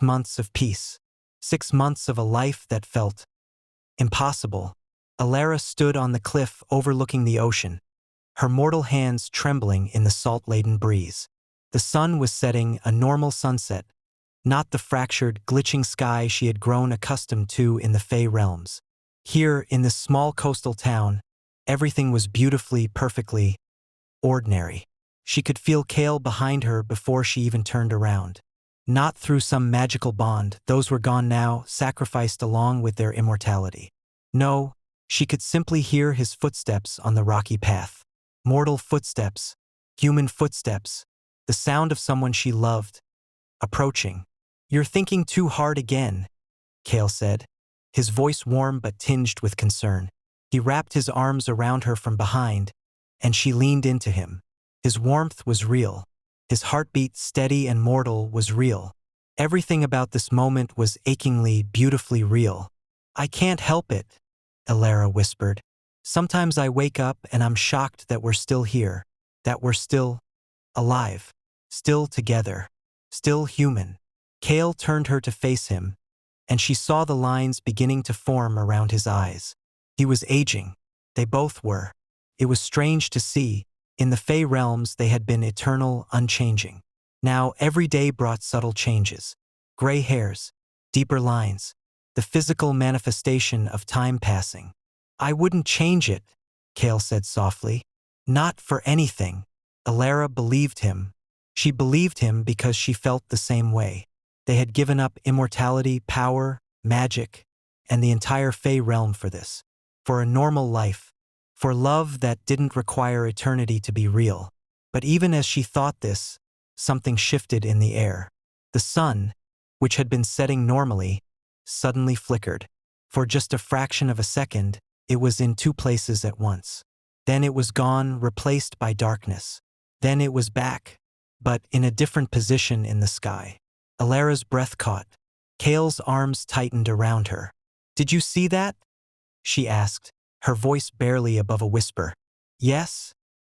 months of peace. 6 months of a life that felt impossible. Elara stood on the cliff overlooking the ocean, her mortal hands trembling in the salt-laden breeze. The sun was setting, a normal sunset, not the fractured, glitching sky she had grown accustomed to in the Fey realms. Here, in this small coastal town, everything was beautifully, perfectly ordinary. She could feel Kael behind her before she even turned around. Not through some magical bond, those were gone now, sacrificed along with their immortality. No, she could simply hear his footsteps on the rocky path. Mortal footsteps, human footsteps, the sound of someone she loved, approaching. "You're thinking too hard again," Kael said, his voice warm but tinged with concern. He wrapped his arms around her from behind, and she leaned into him. His warmth was real. His heartbeat, steady and mortal, was real. Everything about this moment was achingly, beautifully real. "I can't help it," Elara whispered. "Sometimes I wake up and I'm shocked that we're still here, that we're still alive, still together, still human." Kael turned her to face him, and she saw the lines beginning to form around his eyes. He was aging. They both were. It was strange to see. In the Fey realms they had been eternal, unchanging. Now every day brought subtle changes. Gray hairs, deeper lines, the physical manifestation of time passing. "I wouldn't change it," Kael said softly. "Not for anything." Elara believed him. She believed him because she felt the same way. They had given up immortality, power, magic, and the entire Fey realm for this. For a normal life. For love that didn't require eternity to be real. But even as she thought this, something shifted in the air. The sun, which had been setting normally, suddenly flickered. For just a fraction of a second, it was in two places at once. Then it was gone, replaced by darkness. Then it was back, but in a different position in the sky. Elara's breath caught. Kael's arms tightened around her. "Did you see that?" she asked, her voice barely above a whisper. "Yes,"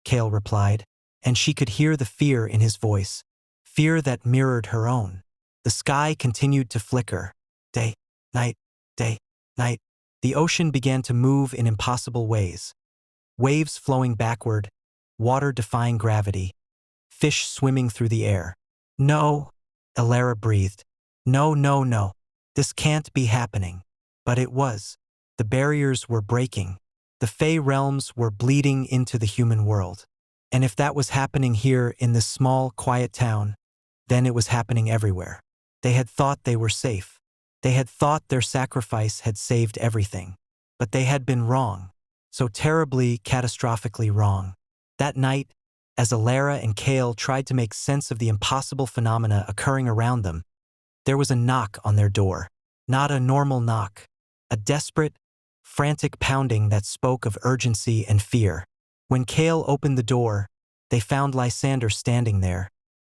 Kael replied, and she could hear the fear in his voice, fear that mirrored her own. The sky continued to flicker. Day, night, day, night. The ocean began to move in impossible ways. Waves flowing backward, water defying gravity, fish swimming through the air. "No," Elara breathed. "No, no, no. This can't be happening." But it was. The barriers were breaking. The Fey realms were bleeding into the human world. And if that was happening here in this small, quiet town, then it was happening everywhere. They had thought they were safe. They had thought their sacrifice had saved everything. But they had been wrong. So terribly, catastrophically wrong. That night, as Elara and Kael tried to make sense of the impossible phenomena occurring around them, there was a knock on their door. Not a normal knock. A desperate, frantic pounding that spoke of urgency and fear. When Kael opened the door, they found Lysander standing there,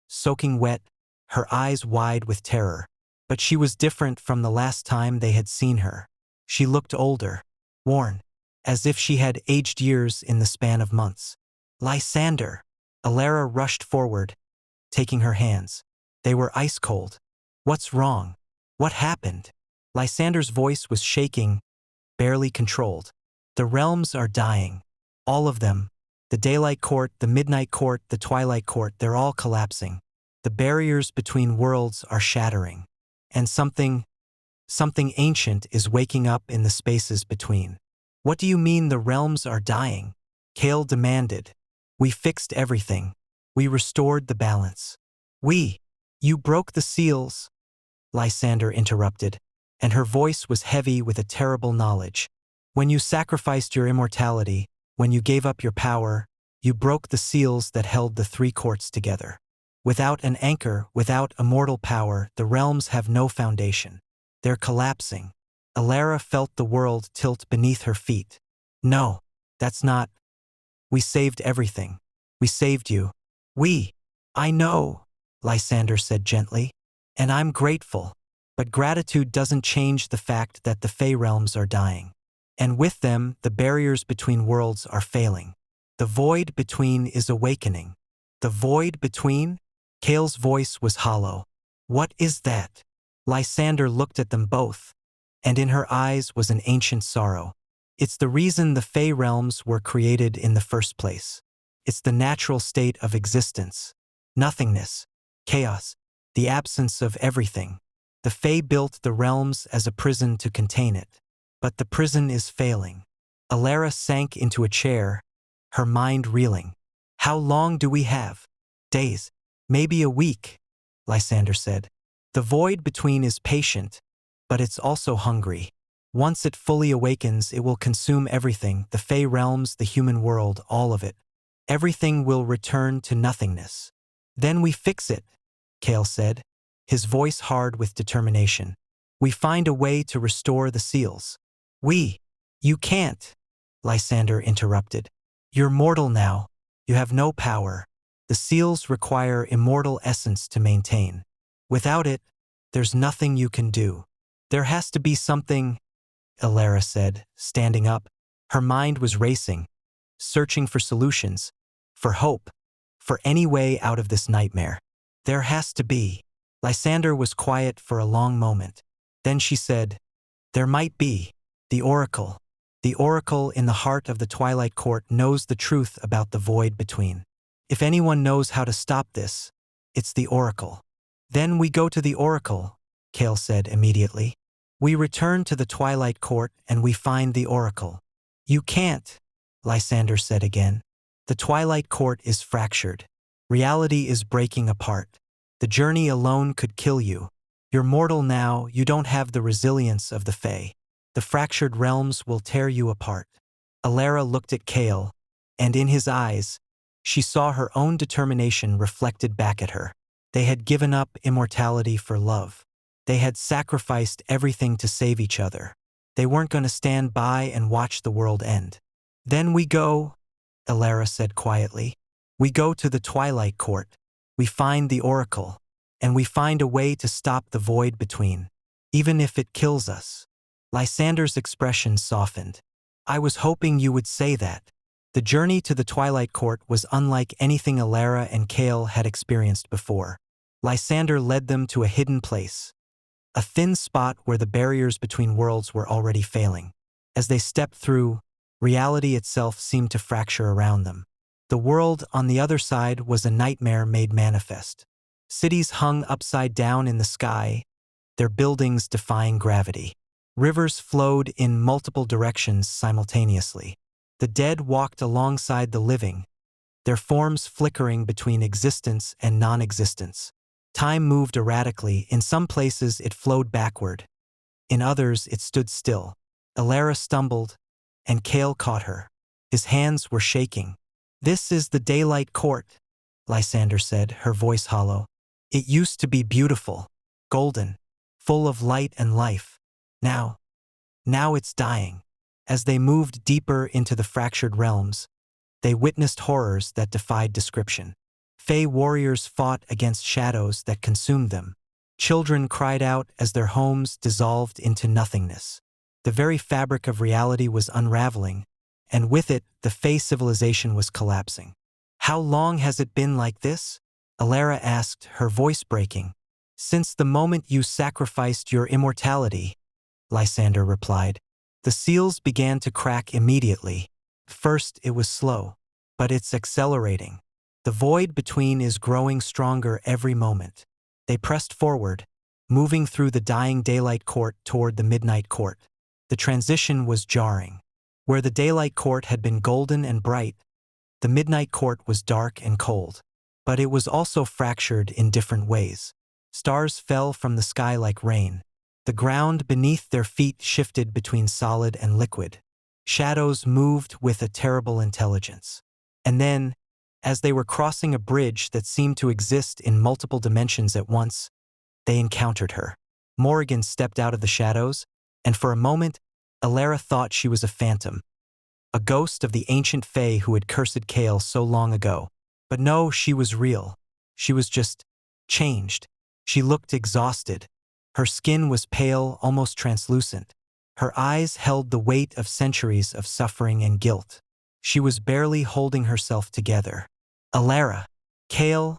soaking wet, her eyes wide with terror. But she was different from the last time they had seen her. She looked older, worn, as if she had aged years in the span of months. "Lysander!" Elara rushed forward, taking her hands. They were ice cold. "What's wrong? What happened?" Lysander's voice was shaking, barely controlled. "The realms are dying. All of them. The daylight court, the midnight court, the twilight court, they're all collapsing. The barriers between worlds are shattering. And something ancient is waking up in the spaces between." "What do you mean the realms are dying?" Kael demanded. "We fixed everything. We restored the balance. You broke the seals," Lysander interrupted, and her voice was heavy with a terrible knowledge. "When you sacrificed your immortality, when you gave up your power, you broke the seals that held the three courts together. Without an anchor, without immortal power, the realms have no foundation. They're collapsing." Elara felt the world tilt beneath her feet. "No, that's not. We saved everything. We saved you." I know," Lysander said gently, "and I'm grateful. But gratitude doesn't change the fact that the Fey realms are dying. And with them, the barriers between worlds are failing. The void between is awakening." "The void between?" Kael's voice was hollow. "What is that?" Lysander looked at them both, and in her eyes was an ancient sorrow. It's the reason the Fey realms were created in the first place. It's the natural state of existence. Nothingness, chaos, the absence of everything. The Fey built the realms as a prison to contain it. But the prison is failing. Elara sank into a chair, her mind reeling. How long do we have? Days. Maybe a week, Lysander said. The void between is patient, but it's also hungry. Once it fully awakens, it will consume everything, the Fey realms, the human world, all of it. Everything will return to nothingness. Then we fix it, Kael said, his voice hard with determination. We find a way to restore the seals. You can't, Lysander interrupted. You're mortal now. You have no power. The seals require immortal essence to maintain. Without it, there's nothing you can do. There has to be something, Elara said, standing up. Her mind was racing, searching for solutions, for hope, for any way out of this nightmare. There has to be. Lysander was quiet for a long moment. Then she said, there might be. The Oracle. The Oracle in the heart of the Twilight Court knows the truth about the void between. If anyone knows how to stop this, it's the Oracle. Then we go to the Oracle, Kael said immediately. We return to the Twilight Court and we find the Oracle. You can't, Lysander said again. The Twilight Court is fractured. Reality is breaking apart. The journey alone could kill you. You're mortal now, you don't have the resilience of the Fae. The fractured realms will tear you apart. Elara looked at Kael, and in his eyes, she saw her own determination reflected back at her. They had given up immortality for love. They had sacrificed everything to save each other. They weren't going to stand by and watch the world end. Then we go, Elara said quietly. We go to the Twilight Court. We find the Oracle, and we find a way to stop the void between, even if it kills us. Lysander's expression softened. I was hoping you would say that. The journey to the Twilight Court was unlike anything Elara and Kael had experienced before. Lysander led them to a hidden place, a thin spot where the barriers between worlds were already failing. As they stepped through, reality itself seemed to fracture around them. The world on the other side was a nightmare made manifest. Cities hung upside down in the sky, their buildings defying gravity. Rivers flowed in multiple directions simultaneously. The dead walked alongside the living, their forms flickering between existence and non-existence. Time moved erratically. In some places it flowed backward. In others it stood still. Elara stumbled, and Kael caught her. His hands were shaking. This is the Daylight Court, Lysander said, her voice hollow. It used to be beautiful, golden, full of light and life. Now it's dying. As they moved deeper into the fractured realms, they witnessed horrors that defied description. Fey warriors fought against shadows that consumed them. Children cried out as their homes dissolved into nothingness. The very fabric of reality was unraveling, and with it, the Fey civilization was collapsing. How long has it been like this? Elara asked, her voice breaking. Since the moment you sacrificed your immortality, Lysander replied. The seals began to crack immediately. First it was slow, but it's accelerating. The void between is growing stronger every moment. They pressed forward, moving through the dying Daylight Court toward the Midnight Court. The transition was jarring. Where the Daylight Court had been golden and bright, the Midnight Court was dark and cold. But it was also fractured in different ways. Stars fell from the sky like rain. The ground beneath their feet shifted between solid and liquid. Shadows moved with a terrible intelligence. And then, as they were crossing a bridge that seemed to exist in multiple dimensions at once, they encountered her. Morrigan stepped out of the shadows, and for a moment, Elara thought she was a phantom, a ghost of the ancient Fae who had cursed Kael so long ago. But no, she was real. She was just changed. She looked exhausted. Her skin was pale, almost translucent. Her eyes held the weight of centuries of suffering and guilt. She was barely holding herself together. Elara, Kael,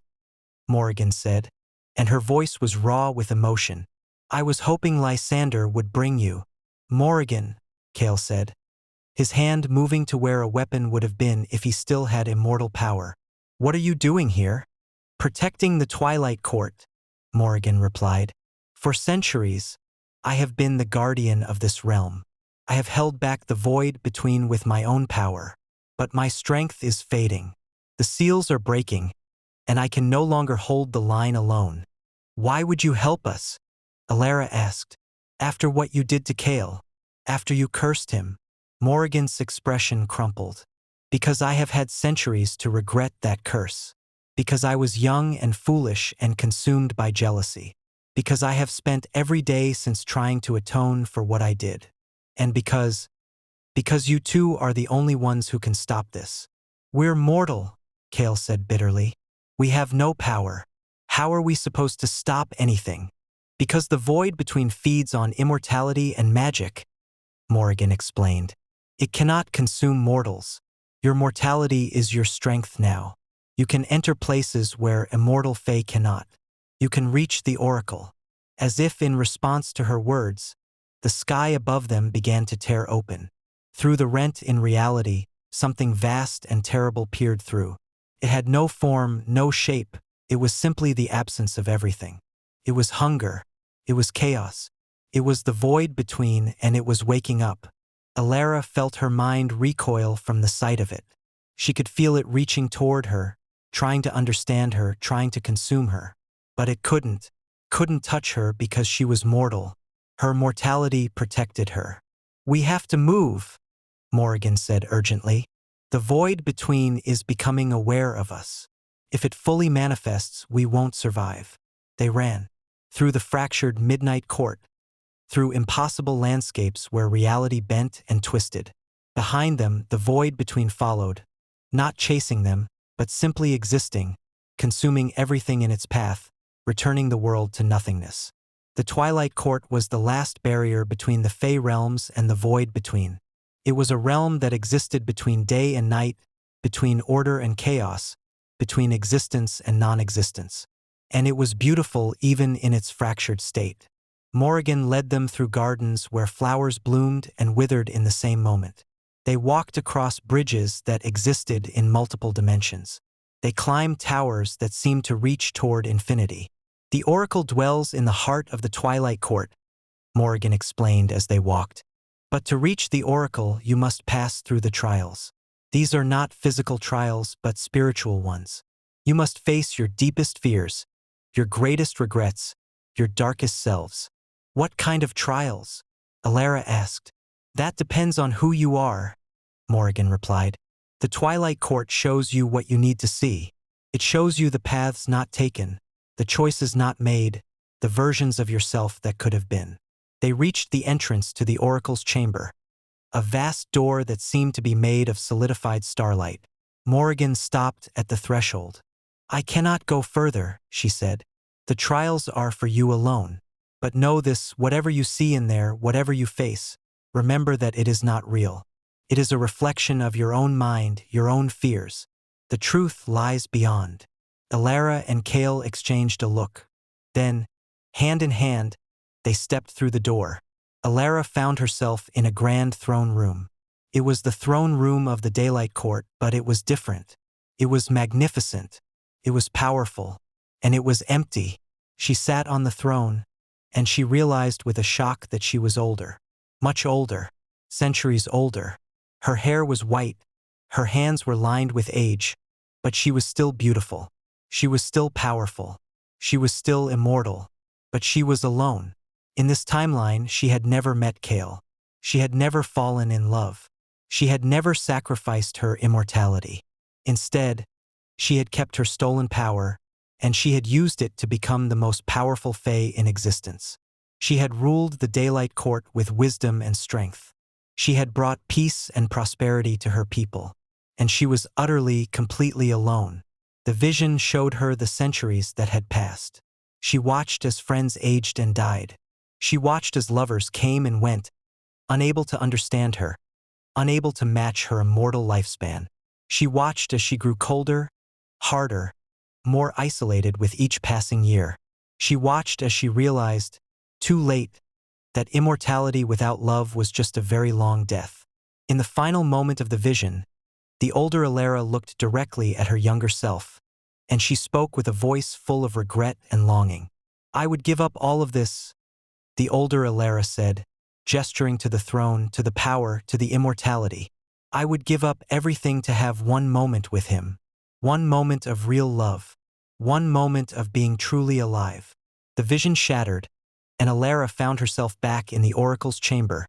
Morrigan said, and her voice was raw with emotion. I was hoping Lysander would bring you. Morrigan, Kael said, his hand moving to where a weapon would have been if he still had immortal power. What are you doing here? Protecting the Twilight Court, Morrigan replied. For centuries, I have been the guardian of this realm. I have held back the void between with my own power. But my strength is fading. The seals are breaking, and I can no longer hold the line alone. Why would you help us? Elara asked. After what you did to Kael, after you cursed him. Morrigan's expression crumpled. Because I have had centuries to regret that curse. Because I was young and foolish and consumed by jealousy. Because I have spent every day since trying to atone for what I did. And because you two are the only ones who can stop this. We're mortal, Kael said bitterly. We have no power. How are we supposed to stop anything? Because the void between feeds on immortality and magic, Morrigan explained. It cannot consume mortals. Your mortality is your strength now. You can enter places where immortal fae cannot. You can reach the oracle. As if in response to her words, the sky above them began to tear open. Through the rent in reality, something vast and terrible peered through. It had no form, no shape. It was simply the absence of everything. It was hunger. It was chaos. It was the void between, and it was waking up. Elara felt her mind recoil from the sight of it. She could feel it reaching toward her, trying to understand her, trying to consume her. But it couldn't touch her because she was mortal. Her mortality protected her. We have to move, Morrigan said urgently. The void between is becoming aware of us. If it fully manifests, we won't survive. They ran. Through the fractured midnight court. Through impossible landscapes where reality bent and twisted. Behind them, the void between followed. Not chasing them, but simply existing, consuming everything in its path, returning the world to nothingness. The Twilight Court was the last barrier between the Fey realms and the void between. It was a realm that existed between day and night, between order and chaos, between existence and non-existence. And it was beautiful even in its fractured state. Morrigan led them through gardens where flowers bloomed and withered in the same moment. They walked across bridges that existed in multiple dimensions. They climbed towers that seemed to reach toward infinity. The oracle dwells in the heart of the Twilight Court, Morrigan explained as they walked. But to reach the oracle, you must pass through the trials. These are not physical trials, but spiritual ones. You must face your deepest fears, your greatest regrets, your darkest selves. What kind of trials? Elara asked. That depends on who you are, Morrigan replied. The Twilight Court shows you what you need to see. It shows you the paths not taken, the choices not made, the versions of yourself that could have been. They reached the entrance to the oracle's chamber, a vast door that seemed to be made of solidified starlight. Morrigan stopped at the threshold. I cannot go further, she said. The trials are for you alone. But know this, whatever you see in there, whatever you face, remember that it is not real. It is a reflection of your own mind, your own fears. The truth lies beyond. Elara and Kael exchanged a look. Then, hand in hand, they stepped through the door. Elara found herself in a grand throne room. It was the throne room of the Daylight Court, but it was different. It was magnificent. It was powerful. And it was empty. She sat on the throne, and she realized with a shock that she was older. Much older. Centuries older. Her hair was white. Her hands were lined with age. But she was still beautiful. She was still powerful. She was still immortal. But she was alone. In this timeline, she had never met Kael. She had never fallen in love. She had never sacrificed her immortality. Instead, she had kept her stolen power, and she had used it to become the most powerful Fae in existence. She had ruled the Daylight Court with wisdom and strength. She had brought peace and prosperity to her people, and she was utterly, completely alone. The vision showed her the centuries that had passed. She watched as friends aged and died. She watched as lovers came and went, unable to understand her, unable to match her immortal lifespan. She watched as she grew colder, harder, more isolated with each passing year. She watched as she realized, too late, that immortality without love was just a very long death. In the final moment of the vision, the older Elara looked directly at her younger self, and she spoke with a voice full of regret and longing. "I would give up all of this," the older Elara said, gesturing to the throne, to the power, to the immortality. "I would give up everything to have one moment with him. One moment of real love. One moment of being truly alive." The vision shattered, and Elara found herself back in the oracle's chamber,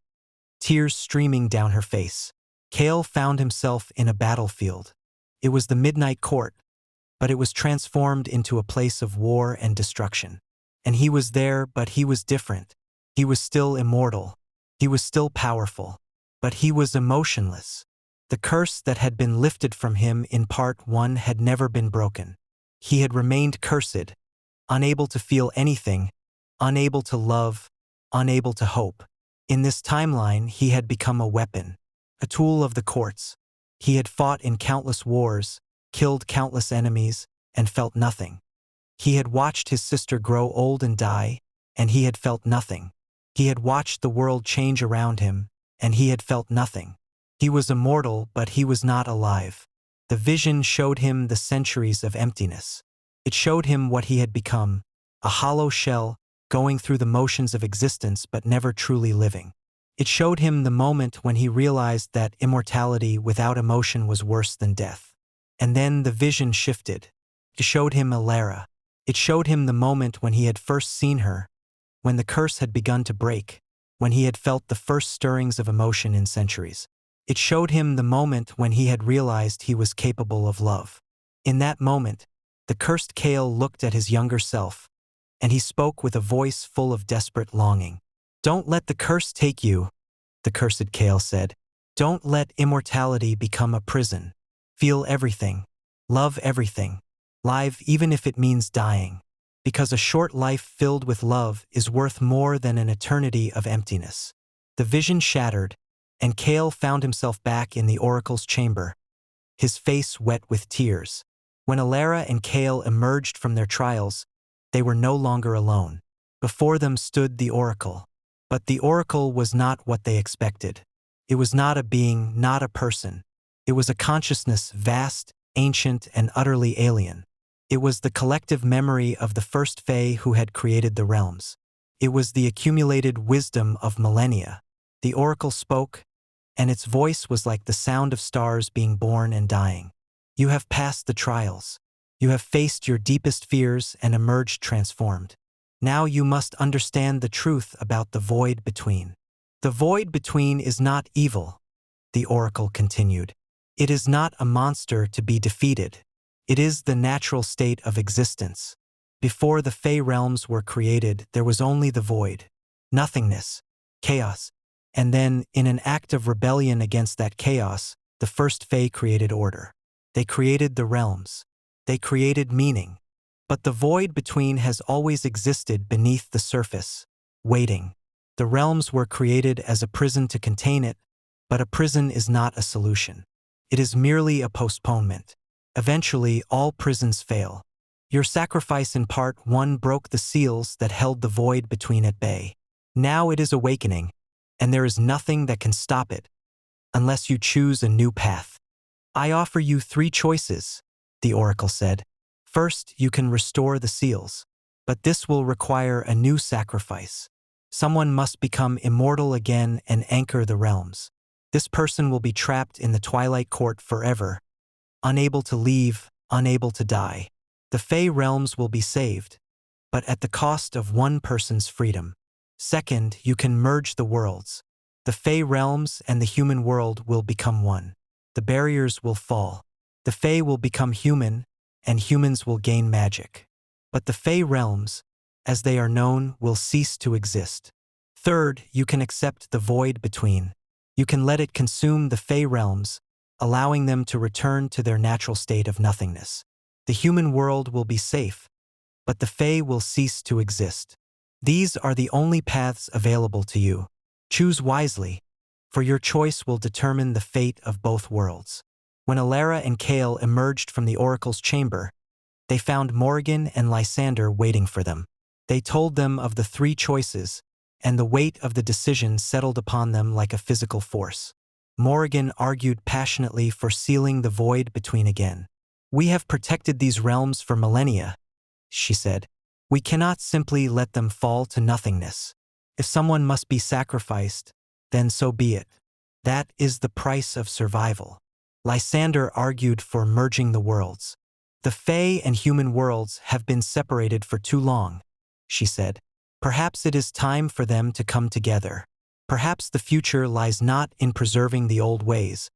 tears streaming down her face. Kael found himself in a battlefield. It was the midnight court, but it was transformed into a place of war and destruction. And he was there, but he was different. He was still immortal. He was still powerful. But he was emotionless. The curse that had been lifted from him in Part 1 had never been broken. He had remained cursed, unable to feel anything, unable to love, unable to hope. In this timeline, he had become a weapon, a tool of the courts. He had fought in countless wars, killed countless enemies, and felt nothing. He had watched his sister grow old and die, and he had felt nothing. He had watched the world change around him, and he had felt nothing. He was immortal, but he was not alive. The vision showed him the centuries of emptiness. It showed him what he had become, a hollow shell, going through the motions of existence but never truly living. It showed him the moment when he realized that immortality without emotion was worse than death. And then the vision shifted. It showed him Elara. It showed him the moment when he had first seen her, when the curse had begun to break, when he had felt the first stirrings of emotion in centuries. It showed him the moment when he had realized he was capable of love. In that moment, the cursed Kael looked at his younger self, and he spoke with a voice full of desperate longing. "Don't let the curse take you," the cursed Kael said. "Don't let immortality become a prison. Feel everything. Love everything. Live even if it means dying. Because a short life filled with love is worth more than an eternity of emptiness." The vision shattered, and Kael found himself back in the oracle's chamber, his face wet with tears. When Elara and Kael emerged from their trials, they were no longer alone. Before them stood the oracle. But the oracle was not what they expected. It was not a being, not a person. It was a consciousness vast, ancient, and utterly alien. It was the collective memory of the first Fae who had created the realms. It was the accumulated wisdom of millennia. The oracle spoke, and its voice was like the sound of stars being born and dying. "You have passed the trials. You have faced your deepest fears and emerged transformed. Now you must understand the truth about the void between." "The void between is not evil," the oracle continued. "It is not a monster to be defeated. It is the natural state of existence. Before the Fae realms were created, there was only the void, nothingness, chaos. And then, in an act of rebellion against that chaos, the first Fae created order. They created the realms. They created meaning. But the void between has always existed beneath the surface, waiting. The realms were created as a prison to contain it, but a prison is not a solution. It is merely a postponement. Eventually, all prisons fail. Your sacrifice in Part 1 broke the seals that held the void between at bay. Now it is awakening, and there is nothing that can stop it, unless you choose a new path. I offer you 3 choices, the oracle said. First, you can restore the seals, but this will require a new sacrifice. Someone must become immortal again and anchor the realms. This person will be trapped in the Twilight Court forever, unable to leave, unable to die. The Fae realms will be saved, but at the cost of one person's freedom. Second, you can merge the worlds. The Fae realms and the human world will become one. The barriers will fall. The Fae will become human, and humans will gain magic. But the Fae realms, as they are known, will cease to exist. Third, you can accept the void between. You can let it consume the Fae realms, allowing them to return to their natural state of nothingness. The human world will be safe, but the Fae will cease to exist. These are the only paths available to you. Choose wisely, for your choice will determine the fate of both worlds. When Elara and Kael emerged from the oracle's chamber, they found Morrigan and Lysander waiting for them. They told them of the 3 choices, and the weight of the decision settled upon them like a physical force. Morrigan argued passionately for sealing the void between again. "We have protected these realms for millennia," she said. "We cannot simply let them fall to nothingness. If someone must be sacrificed, then so be it. That is the price of survival." Lysander argued for merging the worlds. "The Fae and human worlds have been separated for too long," she said. "Perhaps it is time for them to come together. Perhaps the future lies not in preserving the old ways,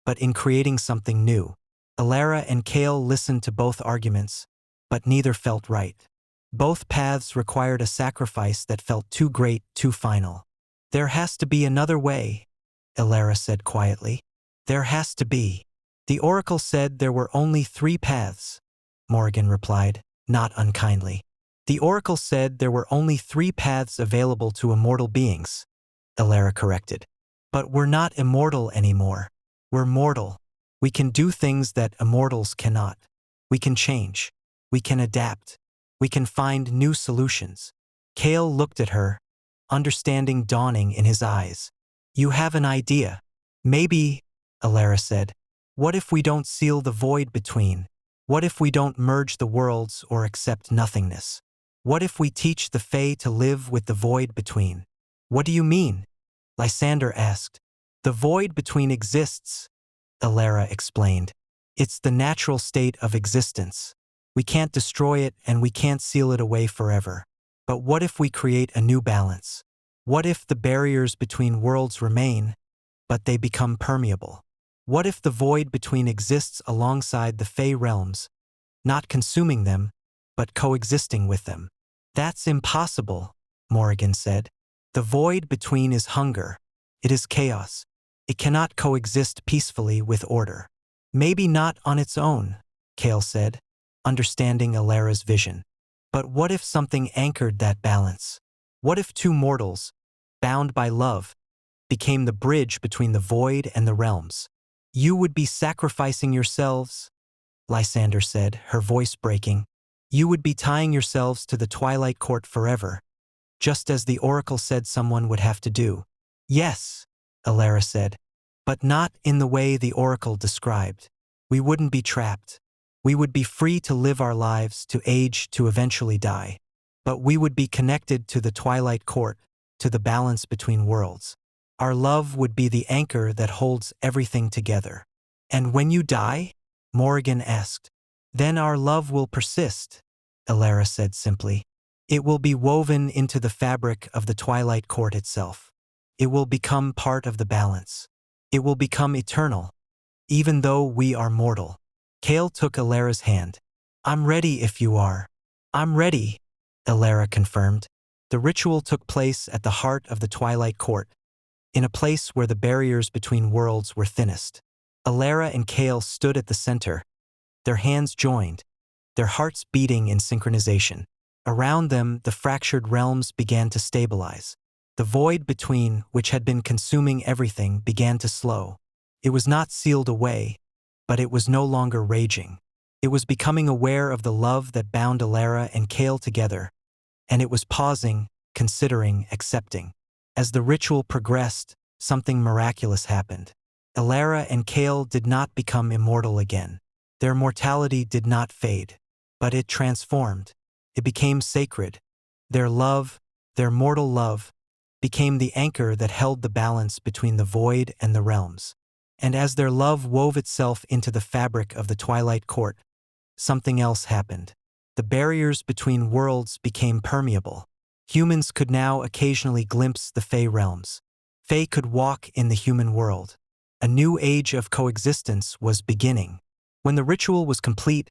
but in creating something new." Elara and Kael listened to both arguments, but neither felt right. Both paths required a sacrifice that felt too great, too final. "There has to be another way," Elara said quietly. "There has to be." "The oracle said there were only 3 paths," Morrigan replied, not unkindly. "The oracle said there were only 3 paths available to immortal beings," Elara corrected. "But we're not immortal anymore. We're mortal. We can do things that immortals cannot. We can change. We can adapt. We can find new solutions." Kael looked at her, understanding dawning in his eyes. "You have an idea." "Maybe," Elara said. "What if we don't seal the void between? What if we don't merge the worlds or accept nothingness? What if we teach the Fae to live with the void between?" "What do you mean?" Lysander asked. "The void between exists," Elara explained. "It's the natural state of existence. We can't destroy it and we can't seal it away forever. But what if we create a new balance? What if the barriers between worlds remain, but they become permeable? What if the void between exists alongside the Fae realms, not consuming them, but coexisting with them?" "That's impossible," Morrigan said. "The void between is hunger. It is chaos. It cannot coexist peacefully with order." "Maybe not on its own," Kael said, understanding Elara's vision. "But what if something anchored that balance? What if 2 mortals, bound by love, became the bridge between the void and the realms?" "You would be sacrificing yourselves," Lysander said, her voice breaking. "You would be tying yourselves to the Twilight Court forever, just as the oracle said someone would have to do." "Yes," Elara said, "but not in the way the oracle described. We wouldn't be trapped. We would be free to live our lives, to age, to eventually die. But we would be connected to the Twilight Court, to the balance between worlds. Our love would be the anchor that holds everything together." "And when you die?" Morrigan asked. "Then our love will persist," Elara said simply. "It will be woven into the fabric of the Twilight Court itself. It will become part of the balance. It will become eternal, even though we are mortal." Kael took Elara's hand. "I'm ready if you are." "I'm ready," Elara confirmed. The ritual took place at the heart of the Twilight Court, in a place where the barriers between worlds were thinnest. Elara and Kael stood at the center, their hands joined, their hearts beating in synchronization. Around them, the fractured realms began to stabilize. The void between, which had been consuming everything, began to slow. It was not sealed away, but it was no longer raging. It was becoming aware of the love that bound Elara and Kael together, and it was pausing, considering, accepting. As the ritual progressed, something miraculous happened. Elara and Kael did not become immortal again. Their mortality did not fade, but it transformed. It became sacred. Their love, their mortal love, became the anchor that held the balance between the void and the realms. And as their love wove itself into the fabric of the Twilight Court, something else happened. The barriers between worlds became permeable. Humans could now occasionally glimpse the Fae realms. Fae could walk in the human world. A new age of coexistence was beginning. When the ritual was complete,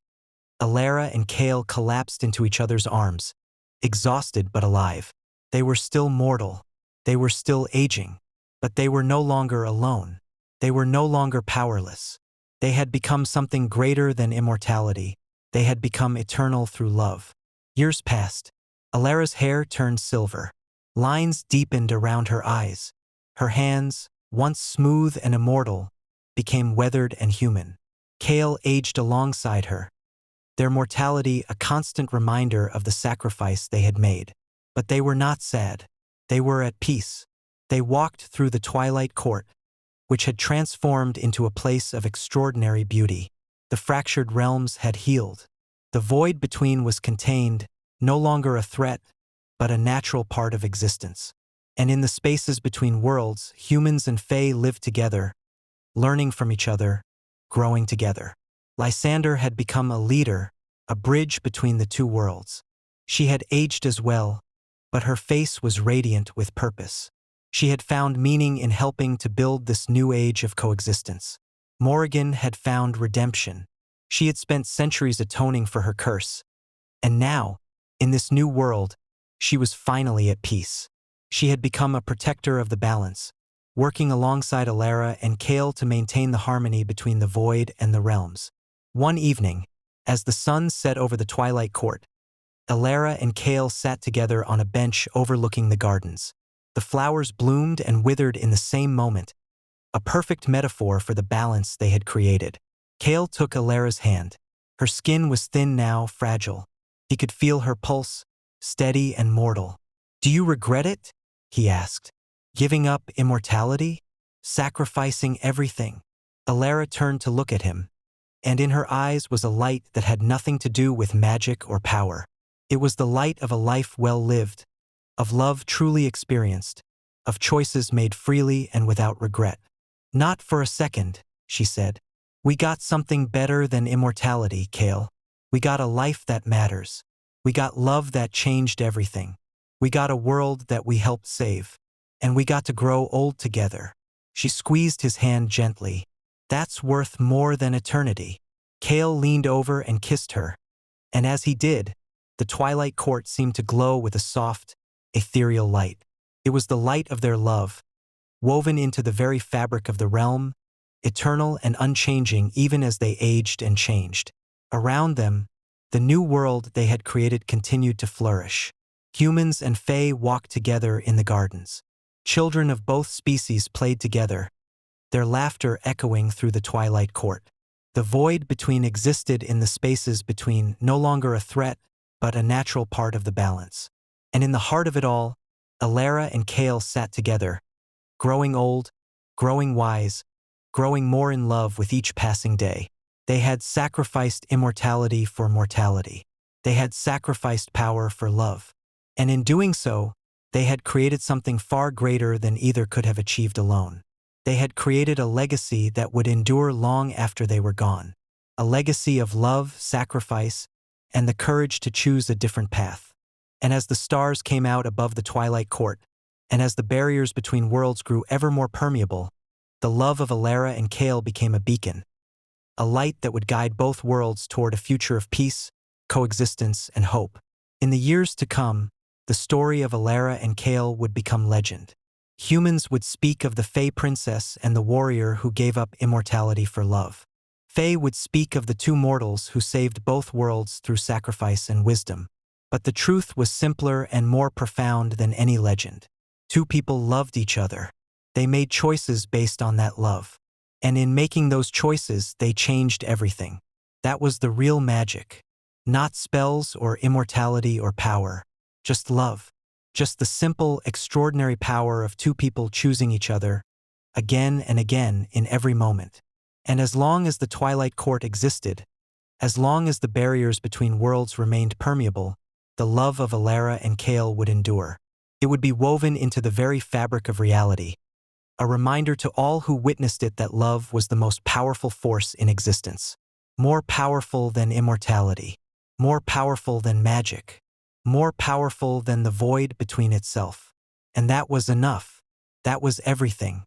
Elara and Kael collapsed into each other's arms, exhausted but alive. They were still mortal. They were still aging. But they were no longer alone. They were no longer powerless. They had become something greater than immortality. They had become eternal through love. Years passed. Elara's hair turned silver. Lines deepened around her eyes. Her hands, once smooth and immortal, became weathered and human. Kael aged alongside her, their mortality a constant reminder of the sacrifice they had made. But they were not sad. They were at peace. They walked through the twilight court, which had transformed into a place of extraordinary beauty. The fractured realms had healed. The void between was contained, no longer a threat, but a natural part of existence. And in the spaces between worlds, humans and fae lived together, learning from each other, growing together. Lysander had become a leader, a bridge between the two worlds. She had aged as well, but her face was radiant with purpose. She had found meaning in helping to build this new age of coexistence. Morrigan had found redemption. She had spent centuries atoning for her curse. And now, in this new world, she was finally at peace. She had become a protector of the balance, working alongside Elara and Kael to maintain the harmony between the void and the realms. One evening, as the sun set over the twilight court, Elara and Kael sat together on a bench overlooking the gardens. The flowers bloomed and withered in the same moment, a perfect metaphor for the balance they had created. Kael took Elara's hand. Her skin was thin now, fragile. He could feel her pulse, steady and mortal. "Do you regret it?" he asked. "Giving up immortality? Sacrificing everything?" Elara turned to look at him, and in her eyes was a light that had nothing to do with magic or power. It was the light of a life well lived, of love truly experienced, of choices made freely and without regret. "Not for a second," she said. "We got something better than immortality, Kael. We got a life that matters. We got love that changed everything. We got a world that we helped save. And we got to grow old together." She squeezed his hand gently. "That's worth more than eternity." Kael leaned over and kissed her, and as he did, the twilight court seemed to glow with a soft, ethereal light. It was the light of their love, woven into the very fabric of the realm, eternal and unchanging even as they aged and changed. Around them, the new world they had created continued to flourish. Humans and fae walked together in the gardens. Children of both species played together, their laughter echoing through the twilight court. The void between existed in the spaces between, no longer a threat, but a natural part of the balance. And in the heart of it all, Elara and Kael sat together, growing old, growing wise, growing more in love with each passing day. They had sacrificed immortality for mortality. They had sacrificed power for love. And in doing so, they had created something far greater than either could have achieved alone. They had created a legacy that would endure long after they were gone. A legacy of love, sacrifice, and the courage to choose a different path. And as the stars came out above the twilight court, and as the barriers between worlds grew ever more permeable, the love of Elara and Kael became a beacon, a light that would guide both worlds toward a future of peace, coexistence, and hope. In the years to come, the story of Elara and Kael would become legend. Humans would speak of the Fae princess and the warrior who gave up immortality for love. Fae would speak of the two mortals who saved both worlds through sacrifice and wisdom. But the truth was simpler and more profound than any legend. Two people loved each other. They made choices based on that love. And in making those choices, they changed everything. That was the real magic. Not spells or immortality or power. Just love. Just the simple, extraordinary power of two people choosing each other, again and again in every moment. And as long as the twilight court existed, as long as the barriers between worlds remained permeable, the love of Elara and Kael would endure. It would be woven into the very fabric of reality, a reminder to all who witnessed it that love was the most powerful force in existence. More powerful than immortality. More powerful than magic. More powerful than the void between itself. And that was enough. That was everything.